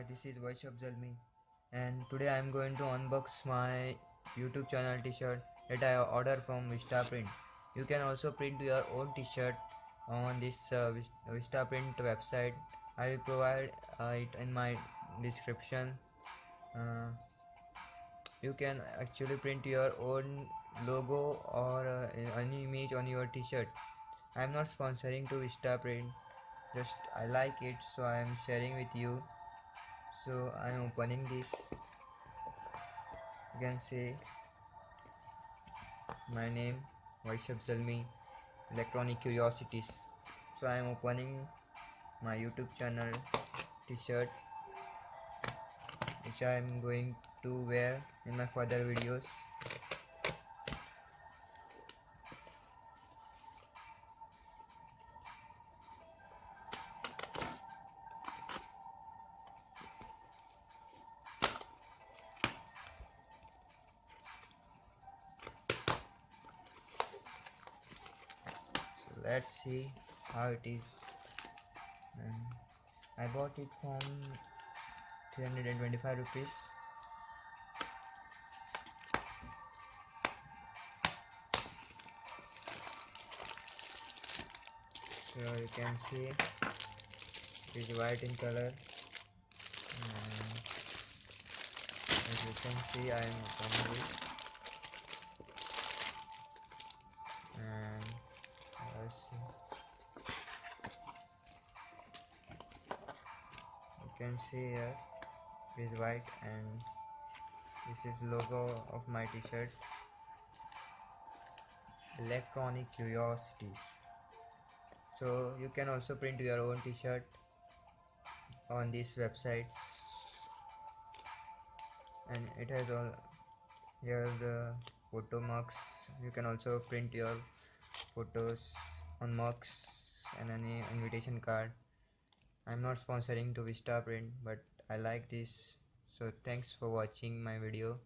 Hi, this is Vaishabh Jalmi, and today I am going to unbox my YouTube channel t-shirt that I ordered from Vista Print. You can also print your own t-shirt on this Vista Print website. I will provide it in my description. Uh, you can actually print your own logo or any image on your t-shirt. I am not sponsoring to Vista Print, just I like it, so I am sharing with you. So I am opening this. You can see my name, Vaishabh Jalmi, Electronic Curiosities. So I am opening my YouTube channel t-shirt which I am going to wear in my further videos. So let's see how it is. I bought it from 325 rupees. So you can see it is white in color. As you can see, I am opening it, and let's see. You can see here it is white, and this is logo of my t-shirt, Electronic Curiosities. So you can also print your own t-shirt on this website, and it has all here the photo mugs. You can also print your photos on mugs and any invitation card. I'm not sponsoring to Vista Print, but I like this. So thanks for watching my video.